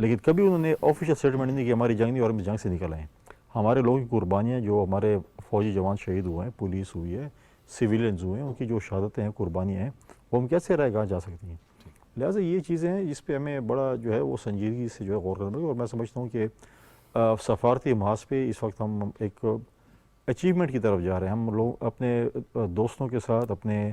لیکن کبھی انہوں نے آفیشیل سٹیٹمنٹ نہیں کہ ہماری جنگ نہیں اور ہم جنگ سے نکل آئے. ہمارے لوگوں کی قربانیاں, جو ہمارے فوجی جوان شہید ہوئے ہیں, پولیس ہوئی ہے, سویلینز ہوئے ہیں, ان کی جو شہادتیں ہیں, قربانیاں ہیں, وہ ہم کیسے رائے گاہ جا سکتی ہیں؟ لہٰذا یہ چیزیں ہیں جس پہ ہمیں بڑا جو ہے وہ سنجیدگی سے جو ہے غور کرنا پڑے گا. اور میں سمجھتا ہوں کہ سفارتی محاذ پہ اس وقت ہم ایک اچیومنٹ کی طرف جا رہے ہیں. ہم لوگ اپنے دوستوں کے ساتھ, اپنے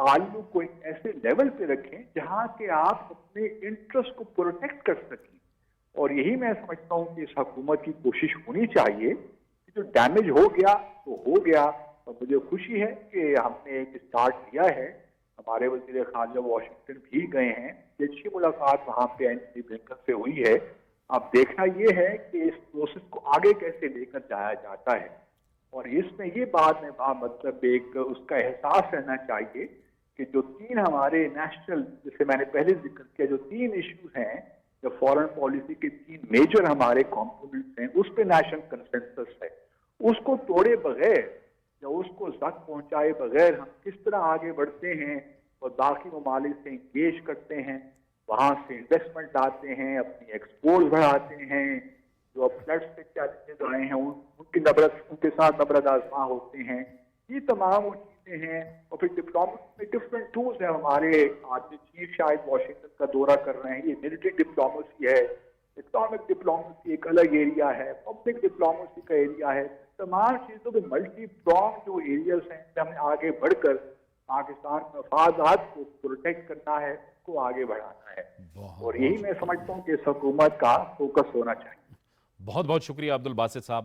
تعلق کو ایک ایسے لیول پہ رکھیں جہاں کہ آپ اپنے انٹرسٹ کو پروٹیکٹ کر سکیں. اور یہی میں سمجھتا ہوں کہ اس حکومت کی کوشش ہونی چاہیے کہ جو ڈیمیج ہو گیا تو ہو گیا. اور مجھے خوشی ہے کہ ہم نے ایک اسٹارٹ کیا ہے. ہمارے وزیر خارجہ واشنگٹن بھی گئے ہیں, اچھی ملاقات وہاں پہ اینٹونی بلنکن سے ہوئی ہے. اب دیکھنا یہ ہے کہ اس پروسیس کو آگے کیسے لے کر جایا جاتا ہے. اور اس میں یہ بات میں مطلب ایک اس کا احساس رہنا چاہیے کہ جو 3 ہمارے نیشنل, جیسے میں نے پہلے ذکر کیا, جو 3 ایشوز ہیں, جو فورن پالیسی کے 3 میجر ہمارے کمپوننٹس ہیں, اس پہ نیشنل کنسنسس ہے. اس کو توڑے بغیر یا اس کو زخم پہنچائے بغیر ہم کس طرح آگے بڑھتے ہیں اور باقی ممالک سے انگیج کرتے ہیں, وہاں سے انویسٹمنٹ لاتے ہیں, اپنی ایکسپورٹ بڑھاتے ہیں, جو اب فلڈس سے چیلنجز آئے ہیں ان کے ساتھ نبرد آزما ہوتے ہیں. یہ تمام وہ چیزیں ہیں. اور پھر ڈپلومیسی میں ڈفرینٹ ٹولز ہیں ہمارے. آج چیف شاید واشنگٹن کا دورہ کر رہے ہیں. یہ ملٹری ڈپلومیسی ہے, اکنامک ڈپلومیسی ایک الگ ایریا ہے, پبلک ڈپلومیسی کا ایریا ہے. تمام چیزوں کے ملٹی پرونگ جو ایریاز ہیں ہمیں آگے بڑھ کر پاکستان کے مفادات کو پروٹیکٹ کرنا ہے, اس کو آگے بڑھانا ہے. اور یہی میں سمجھتا ہوں کہ اس حکومت کا فوکس ہونا چاہیے. بہت بہت شکریہ عبد الباسط صاحب,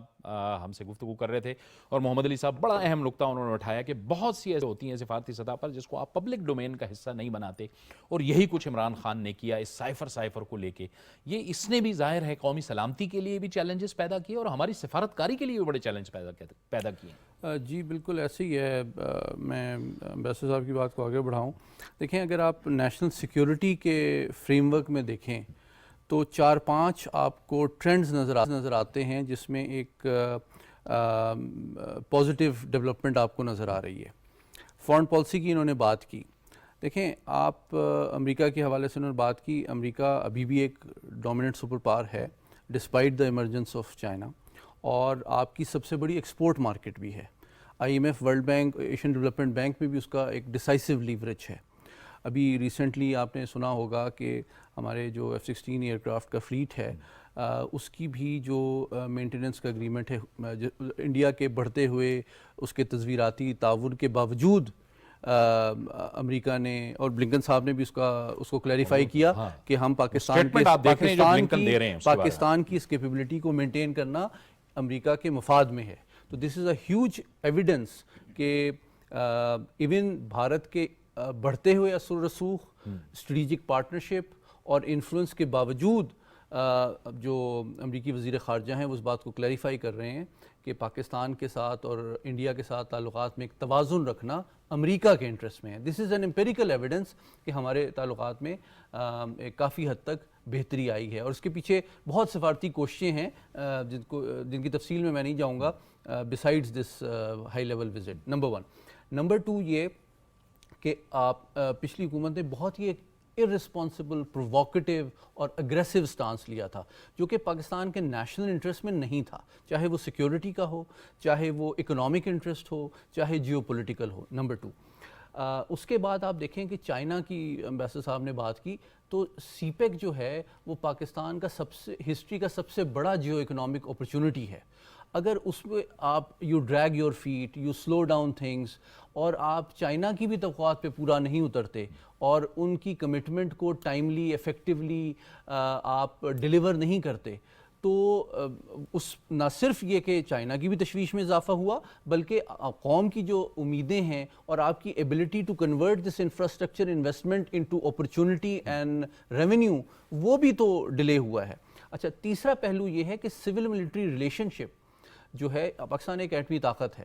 ہم سے گفتگو کر رہے تھے. اور محمد علی صاحب, بڑا اہم نقطہ انہوں نے اٹھایا کہ بہت سی ایسے ہوتی ہیں سفارتی سطح پر جس کو آپ پبلک ڈومین کا حصہ نہیں بناتے, اور یہی کچھ عمران خان نے کیا اس سائفر کو لے کے. یہ اس نے بھی ظاہر ہے قومی سلامتی کے لیے بھی چیلنجز پیدا کیے اور ہماری سفارتکاری کے لیے بھی بڑے چیلنج پیدا کیے. جی بالکل ایسے ہی ہے. میں امبیسڈر صاحب کی بات کو آگے بڑھاؤں. دیکھیں, اگر آپ نیشنل سیکیورٹی کے فریم ورک میں دیکھیں تو 4-5 آپ کو ٹرینڈز نظر آتے ہیں جس میں ایک پازیٹیو ڈیولپمنٹ آپ کو نظر آ رہی ہے. فارن پالیسی کی انہوں نے بات کی. دیکھیں, آپ امریکہ کے حوالے سے انہوں نے بات کی. امریکہ ابھی بھی ایک ڈومیننٹ سپر پاور ہے despite the emergence of China, اور آپ کی سب سے بڑی ایکسپورٹ مارکیٹ بھی ہے. IMF, world bank, Asian development bank میں بھی اس کا ایک ڈیسائسو لیوریج ہے. ابھی ریسنٹلی آپ نے سنا ہوگا کہ ہمارے جو F-16 ایئر کرافٹ کا فلیٹ ہے, اس کی بھی جو مینٹیننس کا اگریمنٹ ہے, انڈیا کے بڑھتے ہوئے اس کے تزویراتی تعاون کے باوجود امریکہ نے, اور بلنکن صاحب نے بھی اس کو کلیریفائی کیا کہ ہم پاکستان کی اس کیپیبلٹی کو مینٹین کرنا امریکہ کے مفاد میں ہے. تو this is a huge evidence کہ ایون بھارت کے بڑھتے ہوئے اثر و رسوخ, اسٹریٹجک پارٹنرشپ اور انفلوئنس کے باوجود جو امریکی وزیر خارجہ ہیں وہ اس بات کو کلیریفائی کر رہے ہیں کہ پاکستان کے ساتھ اور انڈیا کے ساتھ تعلقات میں ایک توازن رکھنا امریکہ کے انٹرسٹ میں ہے. دس از این امپیریکل ایویڈنس کہ ہمارے تعلقات میں کافی حد تک بہتری آئی ہے. اور اس کے پیچھے بہت سفارتی کوششیں ہیں جن کی تفصیل میں نہیں جاؤں گا besides this high level visit. Number 1. Number 2 یہ کہ آپ پچھلی حکومت نے بہت ہی ایک ارسپانسبل, پرووکیٹیو اور اگریسو سٹانس لیا تھا جو کہ پاکستان کے نیشنل انٹرسٹ میں نہیں تھا, چاہے وہ سیکیورٹی کا ہو, چاہے وہ اکنامک انٹرسٹ ہو, چاہے جیو پولیٹیکل ہو. نمبر 2, اس کے بعد آپ دیکھیں کہ چائنا کی امبیسڈر صاحب نے بات کی تو سی پیک جو ہے وہ پاکستان کا ہسٹری کا سب سے بڑا جیو اکنامک اپرچونٹی ہے. اگر اس میں آپ you drag your fat, you slow down things, اور آپ چائنا کی بھی توقعات پہ پورا نہیں اترتے اور ان کی کمٹمنٹ کو ٹائملی, ایفیکٹولی آپ ڈیلیور نہیں کرتے, تو نہ صرف یہ کہ چائنا کی بھی تشویش میں اضافہ ہوا بلکہ قوم کی جو امیدیں ہیں اور آپ کی ability to convert this infrastructure investment into opportunity and revenue, وہ بھی تو ڈیلے ہوا ہے. اچھا, تیسرا پہلو یہ ہے کہ سول ملٹری ریلیشن شپ جو ہے, پاکستان ایک ایٹمی طاقت ہے,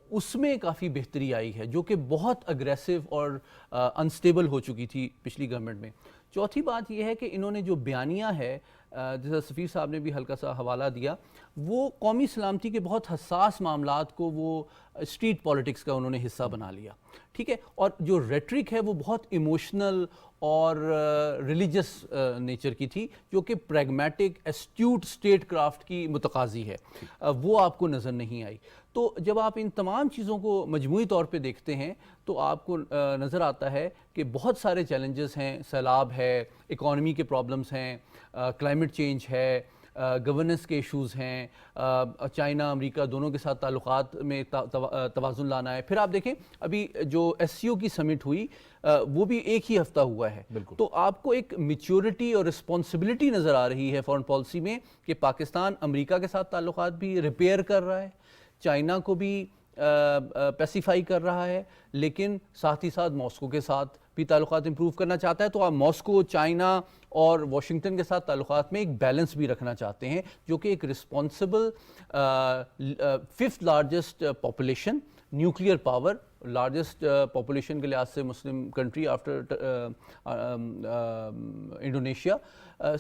اس میں کافی بہتری آئی ہے جو کہ بہت اگریسو اور انسٹیبل ہو چکی تھی پچھلی گورنمنٹ میں. چوتھی بات یہ ہے کہ انہوں نے جو بیانیہ ہے, جیسا سفیر صاحب نے بھی ہلکا سا حوالہ دیا, وہ قومی سلامتی کے بہت حساس معاملات کو وہ اسٹریٹ پالیٹکس کا انہوں نے حصہ بنا لیا. ٹھیک ہے, اور جو ریٹرک ہے وہ بہت ایموشنل اور ریلیجس نیچر کی تھی جو کہ پریگمیٹک ایسٹیوٹ اسٹیٹ کرافٹ کی متقاضی ہے, وہ آپ کو نظر نہیں آئی. تو جب آپ ان تمام چیزوں کو مجموعی طور پہ دیکھتے ہیں تو آپ کو نظر آتا ہے کہ بہت سارے چیلنجز ہیں. سیلاب ہے, اکانومی کے پرابلمز ہیں, کلائمیٹ چینج ہے, گورننس کے ایشوز ہیں, چائنا امریکہ دونوں کے ساتھ تعلقات میں توازن لانا ہے. پھر آپ دیکھیں ابھی جو ایس سی او کی سمٹ ہوئی وہ بھی ایک ہی ہفتہ ہوا ہے, تو آپ کو ایک میچورٹی اور رسپانسبلٹی نظر آ رہی ہے فارن پالیسی میں کہ پاکستان امریکہ کے ساتھ تعلقات بھی ریپیئر کر رہا ہے, چائنا کو بھی پیسیفائی کر رہا ہے, لیکن ساتھ ہی ساتھ ماسکو کے ساتھ بھی تعلقات امپروو کرنا چاہتا ہے. تو آپ ماسکو, چائنا اور واشنگٹن کے ساتھ تعلقات میں ایک بیلنس بھی رکھنا چاہتے ہیں, جو کہ ایک responsible 5th largest population, nuclear power, largest population کے لحاظ سے مسلم کنٹری آفٹر انڈونیشیا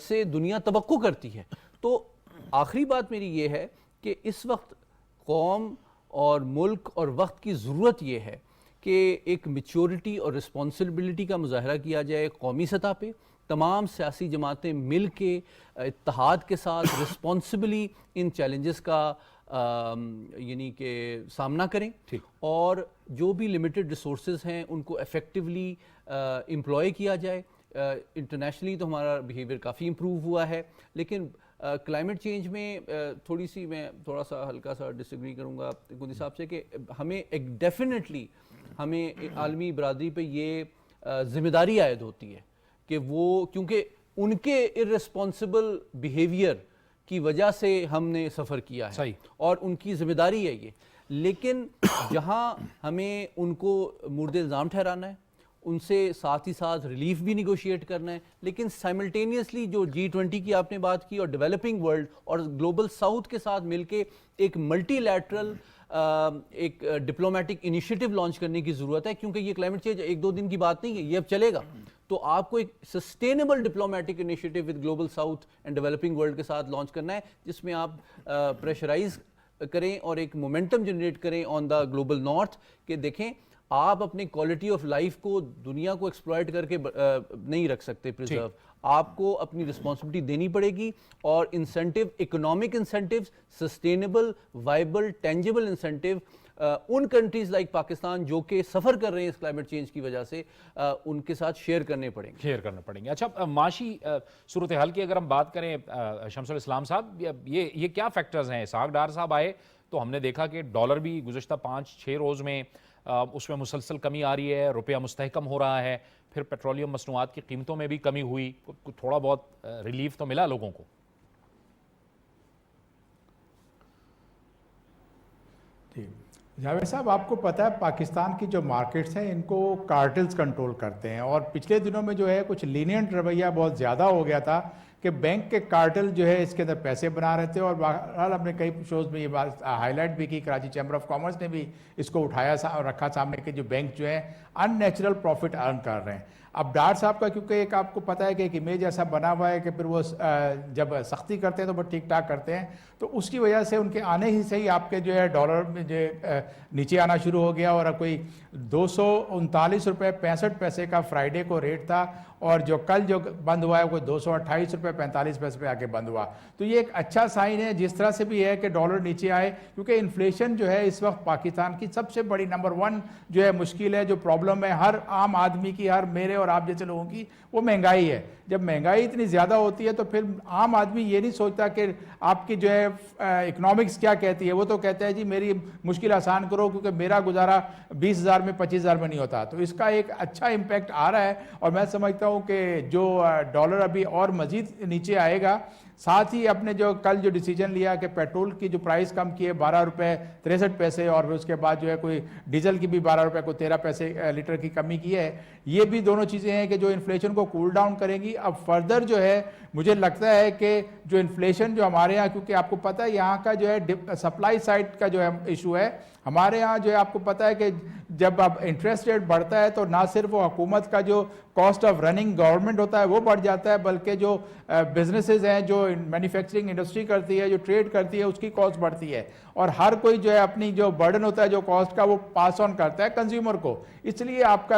سے دنیا توقع کرتی ہے. تو آخری بات میری یہ ہے کہ اس وقت قوم اور ملک اور وقت کی ضرورت یہ ہے کہ ایک میچورٹی اور رسپانسبلٹی کا مظاہرہ کیا جائے قومی سطح پہ, تمام سیاسی جماعتیں مل کے اتحاد کے ساتھ رسپانسبلی ان چیلنجز کا یعنی کہ سامنا کریں, اور جو بھی لمیٹڈ ریسورسز ہیں ان کو ایفیکٹولی امپلوائے کیا جائے. انٹرنیشنلی تو ہمارا بیہیویئر کافی امپروو ہوا ہے, لیکن کلائمیٹ چینج میں میں تھوڑا سا ہلکا سا ڈس ایگری کروں گا گودی صاحب سے کہ ہمیں ایک ڈیفینیٹلی ہمیں عالمی برادری پہ یہ ذمہ داری عائد ہوتی ہے کہ وہ, کیونکہ ان کے ارریسپانسبل بیہیویئر کی وجہ سے ہم نے سفر کیا ہے اور ان کی ذمہ داری ہے یہ, لیکن جہاں ہمیں ان کو مورد الزام ٹھہرانا ہے, ان سے ساتھ ہی ساتھ ریلیف بھی نیگوشیٹ کرنا ہے, لیکن سائملٹینیسلی جو G20 کی آپ نے بات کی اور ڈیولپنگ ورلڈ اور گلوبل ساؤتھ کے ساتھ مل کے ایک ملٹی لیٹرل ایک ڈپلومیٹک انیشیٹو لانچ کرنے کی ضرورت ہے, کیونکہ یہ کلائمیٹ چینج ایک دو دن کی بات نہیں ہے, یہ اب چلے گا. تو آپ کو ایک sustainable diplomatic initiative with global south and developing world کے ساتھ لانچ کرنا ہے, جس میں آپ پریشرائز کریں اور ایک مومنٹم جنریٹ کریں آن دا گلوبل نارتھ کہ دیکھیں آپ اپنی کوالٹی آف لائف کو دنیا کو ایکسپلائٹ کر کے نہیں رکھ سکتے پریزرو, آپ کو اپنی رسپانسبلٹی دینی پڑے گی, اور incentive, economic incentive, sustainable, viable, tangible incentive in countries like Pakistan جو کہ سفر کر رہے ہیں اس کلائمیٹ چینج کی وجہ سے, ان کے ساتھ شیئر کرنے پڑیں گے. اچھا, معاشی صورتحال کی اگر ہم بات کریں شمس الاسلام صاحب, یہ کیا فیکٹرز ہیں؟ اسحاق ڈار صاحب آئے تو ہم نے دیکھا کہ ڈالر بھی گزشتہ 5-6 روز میں اس میں مسلسل کمی آ رہی ہے, روپیہ مستحکم ہو رہا ہے, پھر پیٹرولیم مصنوعات کی قیمتوں میں بھی کمی ہوئی, تھوڑا بہت ریلیف تو ملا لوگوں کو. جی جاوید صاحب, آپ کو پتہ ہے پاکستان کی جو مارکیٹس ہیں ان کو کارٹلز کنٹرول کرتے ہیں, اور پچھلے دنوں میں جو ہے کچھ لینینٹ رویہ بہت زیادہ ہو گیا تھا کہ بینک کے کارٹل جو ہے اس کے اندر پیسے بنا رہے تھے, اور بہرحال ہم نے کئی شوز میں یہ بات ہائی لائٹ بھی کی, کراچی چیمبر آف کامرس نے بھی اس کو اٹھایا اور رکھا سامنے کہ جو بینک جو ہے ان نیچرل پروفٹ ارن کر رہے ہیں. اب ڈار صاحب کا کیونکہ ایک آپ کو پتہ ہے کہ ایک امیج ایسا بنا ہوا ہے کہ پھر وہ جب سختی کرتے ہیں تو وہ ٹھیک ٹھاک کرتے ہیں, تو اس کی وجہ سے ان کے آنے ہی سے ہی آپ کے جو ہے ڈالر میں جو نیچے آنا شروع ہو گیا, اور کوئی 239 روپے 65 پیسے کا فرائیڈے کو ریٹ تھا, اور جو کل جو بند ہوا ہے وہ 228 روپے 45 پیسے پہ آ کے بند ہوا. تو یہ ایک اچھا سائن ہے جس طرح سے بھی ہے کہ ڈالر نیچے آئے, کیونکہ انفلیشن جو ہے اس وقت پاکستان کی سب سے بڑی نمبر 1 جو ہے مشکل ہے, جو پرابلم ہے ہر عام آدمی کی, ہر میرے اور آپ جیسے لوگوں کی, وہ مہنگائی ہے. جب مہنگائی اتنی زیادہ ہوتی ہے تو پھر عام آدمی یہ نہیں سوچتا کہ آپ کی جو ہے اکنامکس کیا کہتی ہے, وہ تو کہتا ہے جی میری مشکل آسان کرو کیونکہ میرا گزارا 20,000 میں 25,000 میں نہیں ہوتا. تو اس کا ایک اچھا امپیکٹ آ رہا ہے, اور میں سمجھتا ہوں کہ جو ڈالر ابھی اور مزید نیچے آئے گا. ساتھ ہی اپنے جو کل جو ڈیسیجن لیا کہ پیٹرول کی جو پرائس کم کی ہے 12 روپے 63 پیسے, اور پھر اس کے بعد جو ہے کوئی ڈیزل کی بھی 12 روپے کو 13 پیسے لیٹر کی کمی کی ہے, یہ بھی دونوں چیزیں ہیں کہ جو انفلیشن کو کول ڈاؤن کریں گی. اب فردر جو ہے مجھے لگتا ہے کہ جو انفلیشن جو ہمارے ہاں, کیونکہ آپ کو پتہ ہے یہاں کا جو ہے سپلائی سائڈ کا جو ہے ایشو ہے, ہمارے ہاں جو ہے آپ کو پتہ ہے کہ جب اب انٹرسٹ ریٹ بڑھتا ہے تو نہ صرف وہ حکومت کا جو کاسٹ آف رننگ گورنمنٹ ہوتا ہے وہ بڑھ جاتا ہے, بلکہ جو بزنسز ہیں, جو مینوفیکچرنگ انڈسٹری کرتی ہے, جو ٹریڈ کرتی ہے, اس کی کاسٹ بڑھتی ہے, اور ہر کوئی جو ہے اپنی جو برڈن ہوتا ہے جو کاسٹ کا وہ پاس آن کرتا ہے کنزیومر کو. اس لیے آپ کا